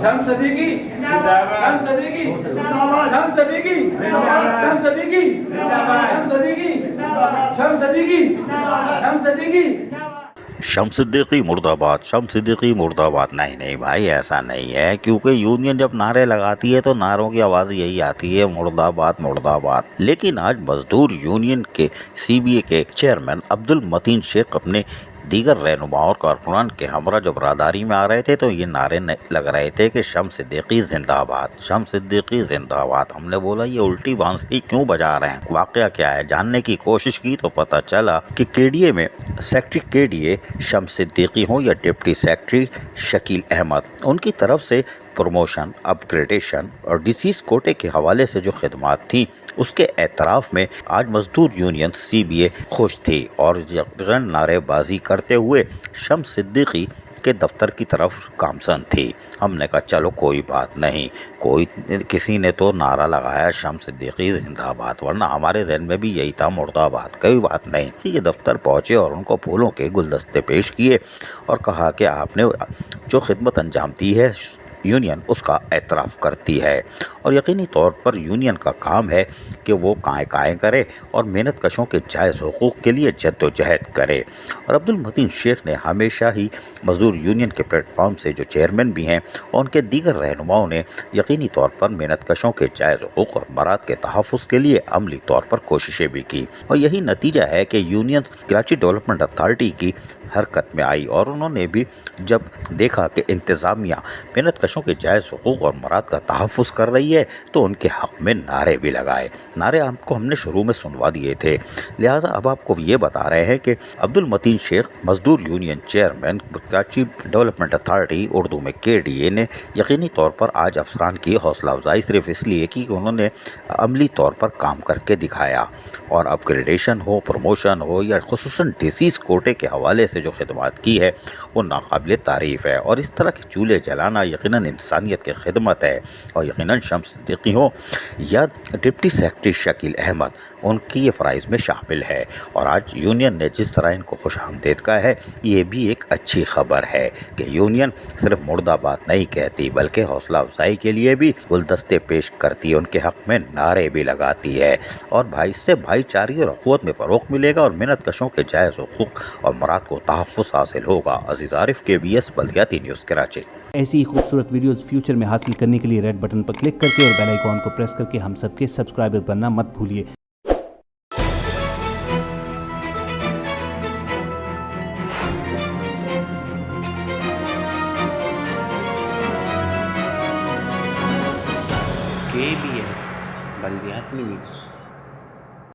शम्स सदीकी शम्स सदीकी शम्स सदीकी शम्स सदीकी शम्स सदीकी शम्स सदीकी शम्स सदीकी शम्स सिद्दीकी मुर्दाबाद, शम्स सिद्दीकी मुर्दाबाद। नहीं नहीं भाई, ऐसा नहीं है, क्योंकि यूनियन जब नारे लगाती है तो नारों की आवाज़ यही आती है, मुर्दाबाद मुर्दाबाद। लेकिन आज मजदूर यूनियन के CBA के चेयरमैन अब्दुल मतीन शेख अपने दीगर रहनुमाओं और कारकुनान के हमरा जब राहदारी में आ रहे थे तो ये नारे लग रहे थे कि शम्स सिद्दीकी जिंदाबाद, शम्स सिद्दीकी जिंदाबाद। हमने बोला ये उल्टी बांसुरी क्यों बजा रहे हैं, वाकया क्या है। जानने की कोशिश की तो पता चला कि KDA में सेक्रेटरी KDA शम्स सिद्दीकी हो या डिप्टी सेक्रेटरी शकील अहमद, उनकी तरफ से प्रमोशन, अपग्रेडेशन और डिसीज कोटे के हवाले से जो खिदमात थी उसके एतराफ़ में आज मजदूर यूनियन CBA खुश थी और यकदम नारेबाजी करते हुए शम्स सिद्दीकी के दफ्तर की तरफ गामजन थी। हमने कहा चलो कोई बात नहीं, किसी ने तो नारा लगाया शम्स सिद्दीकी जिंदाबाद, वरना हमारे जहन में भी यही था मुर्दाबाद। कोई बात नहीं। ये दफ्तर पहुँचे और उनको फूलों के गुलदस्ते पेश किए और कहा कि आपने जो खिदमत अंजाम दी है यूनियन उसका एतराफ़ करती है और यकीनी तौर पर यूनियन का काम है कि वो काएँ करे और मेहनत कशों के जायज़ हुकूक़ के लिए जद्दोजहद करे। और अब्दुल मतीन शेख ने हमेशा ही मजदूर यूनियन के प्लेटफॉर्म से जो चेयरमैन भी हैं और उनके दीगर रहनुमाओं ने यकीनी तौर पर मेहनत कशों के जायज़ हुकूक़ और मराद के तहफ़्फ़ुज़ के लिए अमली तौर पर कोशिशें भी की और यही नतीजा है कि यूनियन कराची डेवलपमेंट अथॉरिटी की हरकत में आई और उन्होंने भी जब देखा कि इंतज़ामिया मेहनत कशों के जायज़ हुकूक़ और मराद का तहफ़्फ़ुज़ कर रही है तो उनके हक़ में नारे भी लगाए। नारे आपको हमने शुरू में सुनवा दिए थे, लिहाजा अब आपको ये बता रहे हैं कि अब्दुल मतीन शेख मजदूर union chairman Karachi development authority Urdu में KDA ने यकीनी तौर पर आज अफसरान की हौसला अफजाई सिर्फ इसलिए कि उन्होंने अमली तौर पर काम करके दिखाया और अपग्रेडेशन हो, प्रमोशन हो या खुसूसन डिसीज़ कोटे के हवाले से जो खिदमत की है वो नाकाबिल तारीफ़ है और इस तरह के चूल्हे जलाना यकीनन इंसानियत की खिदमत है। और यकीनन शम्स सिद्दीकी हो या डिप्टी सेक्रेटरी शकील अहमद, उनकी ये फ़राइज़ में शामिल है और आज यूनियन ने जिस तरह इनको खुश आमदीद कहा है ये भी एक अच्छी खबर है कि यूनियन सिर्फ मुर्दाबाद नहीं कहती बल्कि हौसला अफजाई के लिए भी गुलदस्ते पेश करती है, उनके हक़ में नारे भी लगाती है और भाई इससे भाईचारे और अखुवत में फ़रोग़ मिलेगा और मेहनत कशों के जायज़ हुकूक़ और मराद को तहफ़्फ़ुज़ हासिल होगा। अज़ीज़ आरिफ, KBS बल्दियाती न्यूज़ कराची। ऐसी ही खूबसूरत वीडियोस फ्यूचर में हासिल करने के लिए रेड बटन पर क्लिक करके और बेल आइकॉन को प्रेस करके हम सबके सब्सक्राइबर बनना मत भूलिए। KBS बल्दियाती न्यूज़।